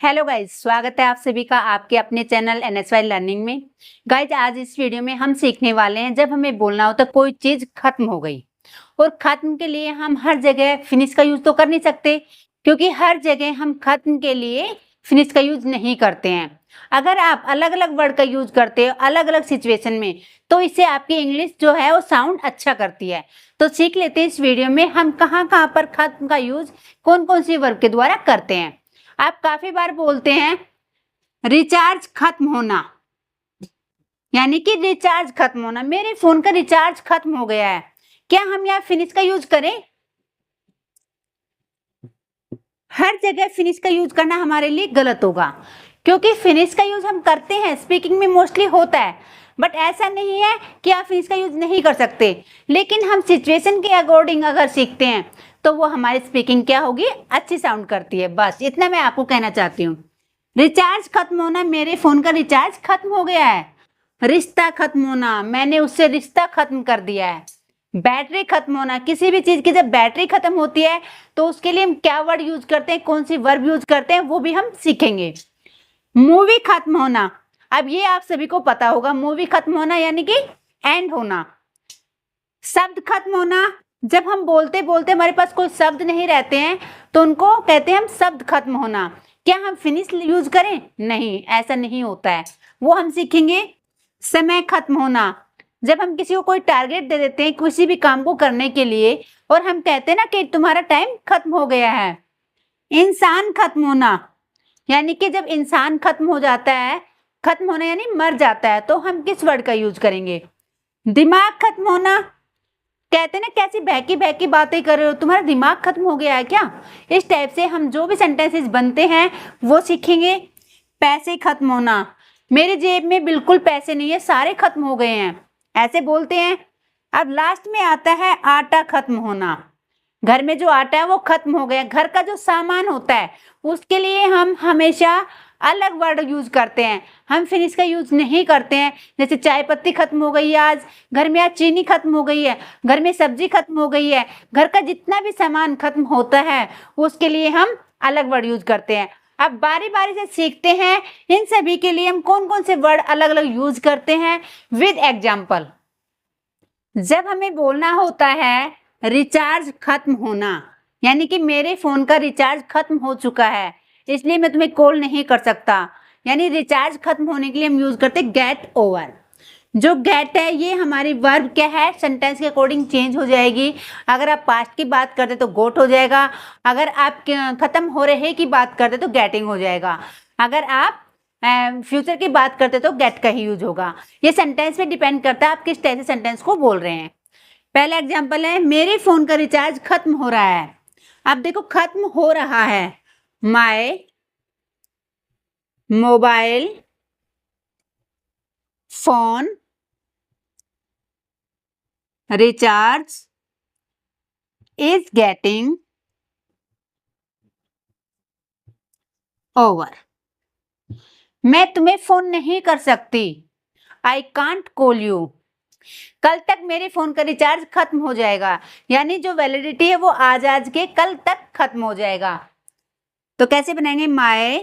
Hello guys, स्वागत है आप सभी का आपके अपने चैनल NSY लर्निंग में। गाइज आज इस वीडियो में हम सीखने वाले हैं जब हमें बोलना होता कोई चीज खत्म हो गई। और खत्म के लिए हम हर जगह फिनिश का यूज तो कर नहीं सकते, क्योंकि हर जगह हम खत्म के लिए फिनिश का यूज नहीं करते हैं। अगर आप अलग अलग वर्ड का यूज करते हो अलग अलग सिचुएशन में, तो इससे आपकी इंग्लिश जो है वो साउंड अच्छा करती है। तो सीख लेते हैं इस वीडियो में हम कहाँ कहाँ पर खत्म का यूज कौन कौन सी वर्ब के द्वारा करते हैं। आप काफी बार बोलते हैं रिचार्ज खत्म होना, यानी कि रिचार्ज खत्म होना, मेरे फोन का रिचार्ज खत्म हो गया है। क्या हम यहाँ फिनिश का यूज करें? हर जगह फिनिश का यूज करना हमारे लिए गलत होगा, क्योंकि फिनिश का यूज हम करते हैं, स्पीकिंग में मोस्टली होता है, बट ऐसा नहीं है कि आप फिनिश का यूज नहीं कर सकते। लेकिन हम सिचुएशन के अकॉर्डिंग अगर सीखते हैं तो वो हमारी स्पीकिंग क्या होगी, अच्छी साउंड करती है। बस इतना मैं आपको कहना चाहती हूँ। रिचार्ज खत्म होना, मेरे फोन का रिचार्ज खत्म हो गया है। रिश्ता खत्म होना, मैंने उससे रिश्ता खत्म कर दिया है। बैटरी खत्म होना, किसी भी चीज की जब बैटरी खत्म होती है तो उसके लिए हम क्या वर्ड यूज करते हैं, कौन सी वर्ब यूज करते हैं, वो भी हम सीखेंगे। मूवी खत्म होना, अब ये आप सभी को पता होगा, मूवी खत्म होना यानी कि एंड होना। शब्द खत्म होना, जब हम बोलते बोलते हमारे पास कोई शब्द नहीं रहते हैं तो उनको कहते हैं हम शब्द खत्म होना। क्या हम फिनिश यूज करें? नहीं, ऐसा नहीं होता है, वो हम सीखेंगे। समय खत्म होना, जब हम किसी को कोई टारगेट दे देते हैं किसी भी काम को करने के लिए और हम कहते हैं ना कि तुम्हारा टाइम खत्म हो गया है। इंसान खत्म होना, यानी कि जब इंसान खत्म हो जाता है, खत्म होना यानी मर जाता है, तो हम किस वर्ड का यूज करेंगे? दिमाग खत्म होना, कहते हैं ना कैसी बहकी बहकी बातें कर रहे हो, तुम्हारा दिमाग खत्म हो गया है क्या? इस टाइप से हम जो भी सेंटेंसेस बनते हैं वो सीखेंगे। पैसे खत्म होना, मेरी जेब में बिल्कुल पैसे नहीं है, सारे खत्म हो गए हैं, ऐसे बोलते हैं। अब लास्ट में आता है आटा खत्म होना, घर में जो आटा है वो खत्म हो गया। घर का जो सामान होता है उसके लिए हम हमेशा अलग वर्ड यूज करते हैं, हम फिनिश का यूज नहीं करते हैं। जैसे चाय पत्ती खत्म हो गई है, आज घर में आज चीनी खत्म हो गई है, घर में सब्जी खत्म हो गई है, घर का जितना भी सामान खत्म होता है उसके लिए हम अलग वर्ड यूज करते हैं। अब बारी बारी से सीखते हैं इन सभी के लिए हम कौन कौन से वर्ड अलग अलग यूज करते हैं विद एग्जाम्पल। जब हमें बोलना होता है रिचार्ज खत्म होना, यानी कि मेरे फोन का रिचार्ज खत्म हो चुका है इसलिए मैं तुम्हें कॉल नहीं कर सकता, यानी रिचार्ज खत्म होने के लिए हम यूज करते गेट ओवर। जो गेट है ये हमारी वर्ब क्या है, सेंटेंस के अकॉर्डिंग चेंज हो जाएगी। अगर आप पास्ट की बात करते तो गोट हो जाएगा, अगर आप खत्म हो रहे की बात करते तो गेटिंग हो जाएगा, अगर आप फ्यूचर की बात करते तो गेट का ही यूज होगा। ये सेंटेंस पे डिपेंड करता है आप किस टाइप से सेंटेंस को बोल रहे हैं। पहला एग्जांपल है मेरे फोन का रिचार्ज खत्म हो रहा है। अब देखो खत्म हो रहा है, my mobile phone recharge is getting over. मैं तुम्हें फोन नहीं कर सकती, आई कांट कॉल यू। कल तक मेरे फोन का रिचार्ज खत्म हो जाएगा, यानी जो वैलिडिटी है वो आज के कल तक खत्म हो जाएगा। तो कैसे बनाएंगे? माय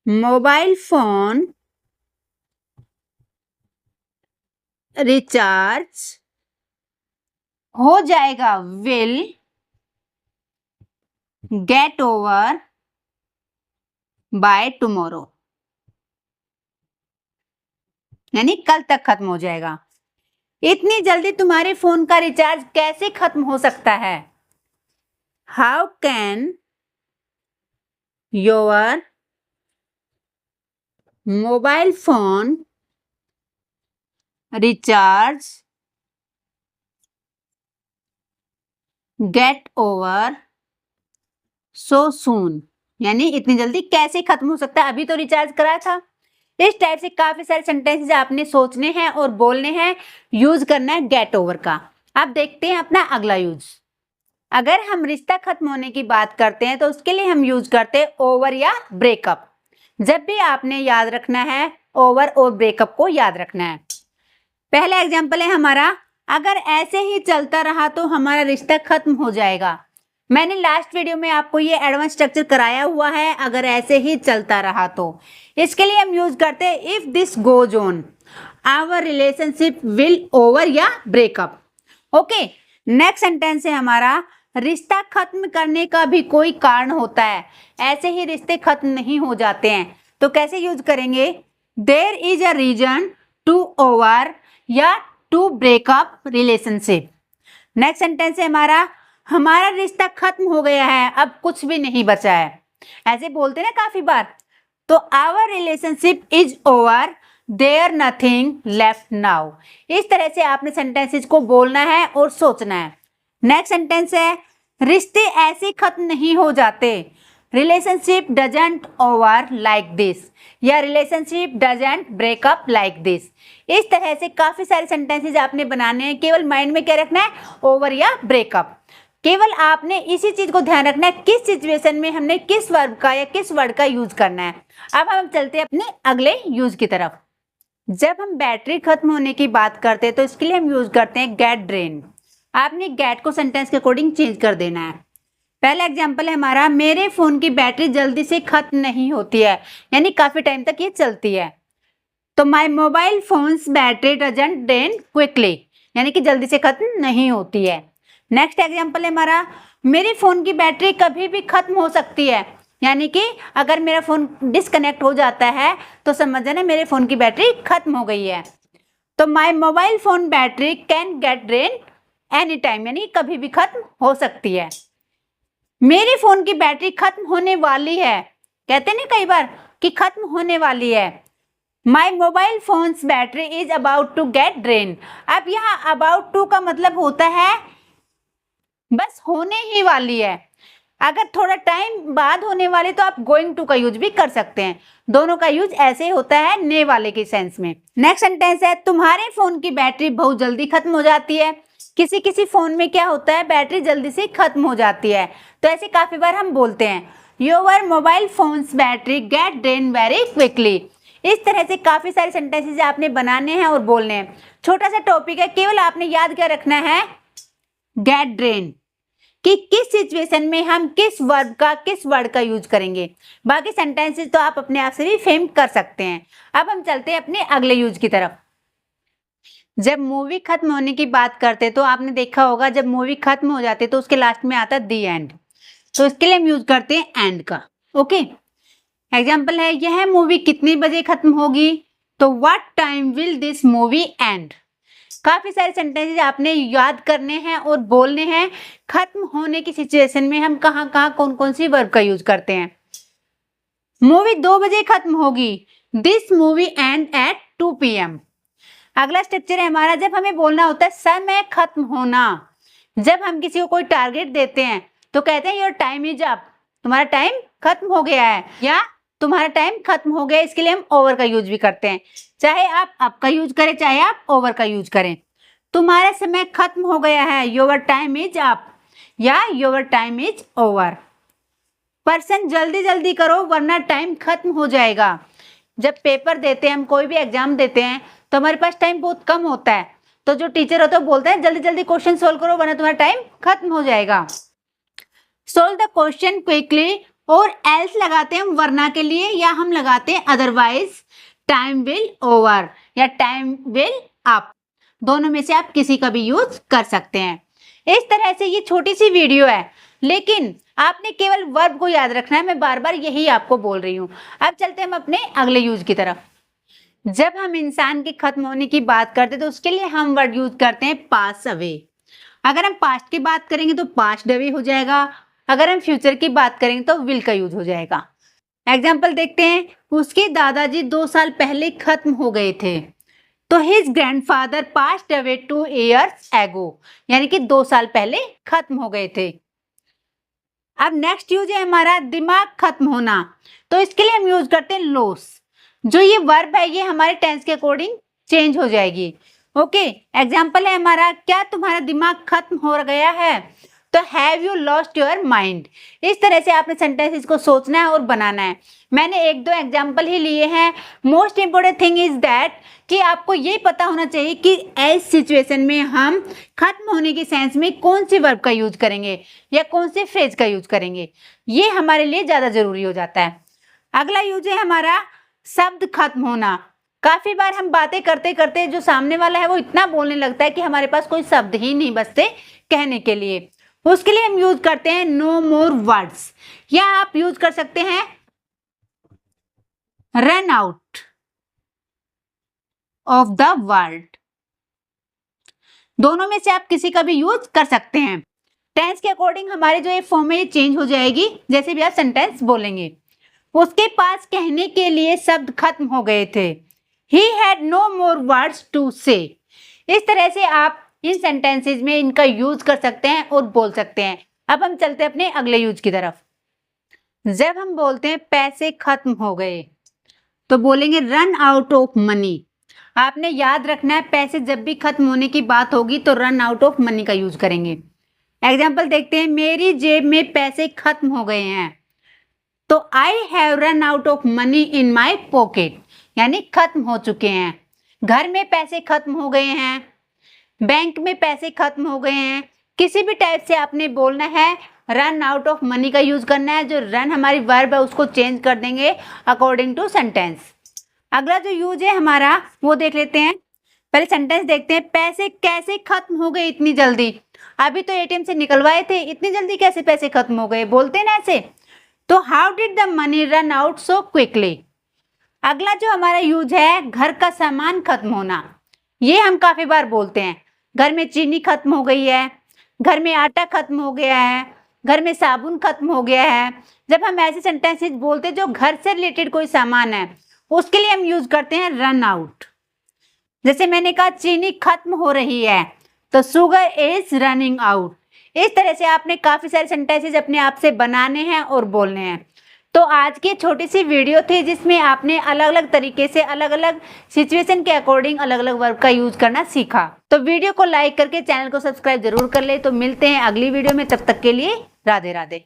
मोबाइल फोन रिचार्ज हो जाएगा, will get over by tomorrow, यानी कल तक खत्म हो जाएगा। इतनी जल्दी तुम्हारे फोन का रिचार्ज कैसे खत्म हो सकता है? How can your mobile phone recharge get over so soon, यानी इतनी जल्दी कैसे खत्म हो सकता है, अभी तो रिचार्ज करा था। इस टाइप से काफी सारे सेंटेंसेस आपने सोचने हैं और बोलने हैं, यूज करना है गेट ओवर का। अब देखते हैं अपना अगला यूज। अगर हम रिश्ता खत्म होने की बात करते हैं तो उसके लिए हम यूज करते हैं ओवर या ब्रेकअप। जब भी आपने याद रखना है ओवर और ब्रेकअप को याद रखना है। पहला एग्जाम्पल है हमारा, अगर ऐसे ही चलता रहा तो हमारा रिश्ता खत्म हो जाएगा। मैंने लास्ट वीडियो में आपको ये एडवांस स्ट्रक्चर कराया हुआ है, अगर ऐसे ही चलता रहा तो। इसके लिए हम यूज करते हैं if this goes on, our relationship will over या ब्रेकअप। ओके, नेक्स्ट सेंटेंस है हमारा, रिश्ता खत्म करने का भी कोई कारण होता है, ऐसे ही रिश्ते खत्म नहीं हो जाते हैं। तो कैसे यूज करेंगे, there is a reason to over या to breakup relationship. Next sentence है हमारा रिश्ता खत्म हो गया है, अब कुछ भी नहीं बचा है, ऐसे बोलते हैं ना काफी बार। तो our relationship is over, there nothing left now. इस तरह से आपने सेंटेंसेस को बोलना है और सोचना है। नेक्स्ट सेंटेंस है, रिश्ते ऐसे खत्म नहीं हो जाते, relationship doesn't over like this, या relationship doesn't breakup like this. इस तरह से काफी सारे सेंटेंसेस आपने बनाने हैं। केवल माइंड में क्या रखना है, ओवर या ब्रेकअप। केवल आपने इसी चीज को ध्यान रखना है, किस सिचुएशन में हमने किस वर्ब का या किस वर्ड का यूज करना है। अब हम चलते हैं अपने अगले यूज की तरफ। जब हम बैटरी खत्म होने की बात करते हैं तो इसके लिए हम यूज करते हैं गेट ड्रेन। आपने गेट को सेंटेंस के अकॉर्डिंग चेंज कर देना है। पहला एग्जांपल है मेरे फोन की बैटरी जल्दी से खत्म नहीं होती है, यानी काफी टाइम तक ये चलती है। तो माई mobile phones battery doesn't drain quickly, यानी कि जल्दी से खत्म नहीं होती है। नेक्स्ट एग्जांपल है मेरे फोन की बैटरी कभी भी खत्म हो सकती है, यानी कि अगर मेरा फोन डिस्कनेक्ट हो जाता है तो समझ जाना मेरे फोन की बैटरी खत्म हो गई है। तो my mobile phone battery can get drain any time, यानी कभी भी खत्म हो सकती है। मेरे फोन की बैटरी खत्म होने वाली है, कहते हैं ना कई बार कि खत्म होने वाली है। My mobile phones battery is about to get drain. अब यहाँ अबाउट टू का मतलब होता है बस होने ही वाली है। अगर थोड़ा टाइम बाद होने वाले तो आप गोइंग टू का यूज भी कर सकते हैं। दोनों का यूज ऐसे होता है ने वाले के सेंस में। नेक्स्ट सेंटेंस है तुम्हारे फोन की बैटरी बहुत जल्दी खत्म हो जाती है। किसी किसी फोन में क्या होता है, बैटरी जल्दी से खत्म हो जाती है, तो ऐसे काफी बार हम बोलते हैं your mobile phones battery get drain very quickly. इस तरह से काफी सारे सेंटेंसेस आपने बनाने हैं और बोलने हैं। छोटा सा टॉपिक है, केवल आपने याद क्या रखना है, गेट ड्रेन, कि किस सिचुएशन में हम किस वर्ब का किस वर्ड का यूज करेंगे। बाकी सेंटेंसेस तो आप अपने आप से भी फ्रेम कर सकते हैं। अब हम चलते हैं अपने अगले यूज की तरफ। जब मूवी खत्म होने की बात करते तो आपने देखा होगा जब मूवी खत्म हो जाती तो उसके लास्ट में आता दी एंड, तो इसके लिए हम यूज करते हैं एंड का। ओके, एग्जाम्पल है यह मूवी कितने बजे खत्म होगी, तो what time will this movie and. काफी सारे सेंटेंसेस आपने याद करने हैं और बोलने हैं। खत्म होने की सिचुएशन में हम कहाँ कहाँ कौन कौन सी वर्ब का यूज करते हैं। मूवी 2 बजे खत्म होगी, this movie end at 2 PM। अगला स्ट्रक्चर है जब हमें बोलना होता है समय खत्म होना। जब हम किसी को कोई टारगेट देते हैं तो कहते हैं योर टाइम इज अप, तुम्हारा टाइम खत्म हो गया है, या तुम्हारा टाइम खत्म हो गया। इसके लिए हम ओवर का यूज भी करते हैं, चाहे आप अप का यूज करें चाहे आप ओवर का यूज करें। तुम्हारा समय खत्म हो गया है, योर टाइम इज अप, या your time is over. Person जल्दी जल्दी करो वरना टाइम खत्म हो जाएगा। जब पेपर देते हैं, हम कोई भी एग्जाम देते हैं तो हमारे पास टाइम बहुत कम होता है, तो जो टीचर होता है बोलता है जल्दी जल्दी क्वेश्चन सोल्व करो वरना तुम्हारा टाइम खत्म हो जाएगा। सोल्व द क्वेश्चन क्विकली, और एल्स लगाते हैं वरना के लिए, या हम लगाते हैं अदरवाइज टाइम विल ओवर या टाइम विल अप। दोनों में से आप किसी का भी यूज कर सकते हैं। इस तरह से ये छोटी सी वीडियो है, लेकिन आपने केवल वर्ब को याद रखना है। मैं बार बार यही आपको बोल रही हूँ। अब चलते हैं हम अपने अगले यूज की तरफ। जब हम इंसान के खत्म होने की बात करते हैं तो उसके लिए हम वर्ड यूज करते हैं पास अवे। अगर हम पास्ट की बात करेंगे तो पास्ट अवे हो जाएगा, अगर हम फ्यूचर की बात करेंगे तो विल का यूज हो जाएगा। एग्जाम्पल देखते हैं, उसके दादाजी 2 साल पहले खत्म हो गए थे, तो his grandfather passed away 2 years ago, यानी कि 2 साल पहले खत्म हो गए थे। अब नेक्स्ट यूज है हमारा दिमाग खत्म होना, तो इसके लिए हम यूज करते हैं लॉस। जो ये वर्ब है ये हमारे टेंस के अकॉर्डिंग चेंज हो जाएगी। ओके, एग्जाम्पल है क्या तुम्हारा दिमाग खत्म हो गया है, तो have you lost your mind. इस तरह से आपने सेंटेंसेस को सोचना है और बनाना है। मैंने एक दो एग्जाम्पल ही लिए हैं। Most important thing is that कि आपको ये पता होना चाहिए कि इस सिचुएशन में हम खत्म होने की सेंस में कौन सी वर्ब का यूज करेंगे या कौन से फ्रेज का यूज करेंगे। ये हमारे लिए ज़्यादा जरूरी हो जाता है। अगला यूज है हमारा शब्द खत्म होना। काफ़ी बार हम बातें करते करते जो सामने वाला है वो इतना बोलने लगता है कि हमारे पास कोई शब्द ही नहीं बचते कहने के लिए। उसके लिए हम यूज करते हैं नो मोर वर्ड्स, या आप यूज कर सकते हैं run out of the world. दोनों में से आप किसी का भी यूज कर सकते हैं। टेंस के अकॉर्डिंग हमारे जो ये फॉर्म है ये चेंज हो जाएगी जैसे भी आप सेंटेंस बोलेंगे। उसके पास कहने के लिए शब्द खत्म हो गए थे। He had no more words to say। इस तरह से आप इन सेंटेंसेस में इनका यूज कर सकते हैं और बोल सकते हैं। अब हम चलते हैं अपने अगले यूज की तरफ। जब हम बोलते हैं पैसे खत्म हो गए तो बोलेंगे रन आउट ऑफ मनी। आपने याद रखना है पैसे जब भी खत्म होने की बात होगी तो रन आउट ऑफ मनी का यूज करेंगे। एग्जाम्पल देखते हैं, मेरी जेब में पैसे खत्म हो गए हैं तो I have run out of money in my pocket, यानी खत्म हो चुके हैं। घर में पैसे खत्म हो गए हैं, बैंक में पैसे खत्म हो गए हैं। किसी भी टाइप से आपने बोलना है, रन आउट ऑफ मनी का यूज करना है। जो रन हमारी वर्ब है उसको चेंज कर देंगे अकॉर्डिंग टू सेंटेंस। अगला जो यूज है हमारा वो देख लेते हैं। पहले सेंटेंस देखते हैं, पैसे कैसे खत्म हो गए इतनी जल्दी, अभी तो एटीएम से निकलवाए थे, इतनी जल्दी कैसे पैसे खत्म हो गए, बोलते हैं ना ऐसे। तो how did the money run out so quickly. अगला जो हमारा यूज है घर का सामान खत्म होना। ये हम काफी बार बोलते हैं, घर में चीनी खत्म हो गई है, घर में आटा खत्म हो गया है, घर में साबुन खत्म हो गया है। जब हम ऐसे सेंटेंसेस बोलते हैं जो घर से रिलेटेड कोई सामान है उसके लिए हम यूज करते हैं रन आउट। जैसे मैंने कहा चीनी खत्म हो रही है तो शुगर इज रनिंग आउट। इस तरह से आपने काफी सारे सेंटेंसेस अपने आप से बनाने हैं और बोलने हैं। तो आज की छोटी सी वीडियो थी जिसमें आपने अलग अलग तरीके से अलग अलग सिचुएशन के अकॉर्डिंग अलग अलग वर्ब का यूज करना सीखा। तो वीडियो को लाइक करके चैनल को सब्सक्राइब जरूर कर ले। तो मिलते हैं अगली वीडियो में, तब तक के लिए राधे राधे।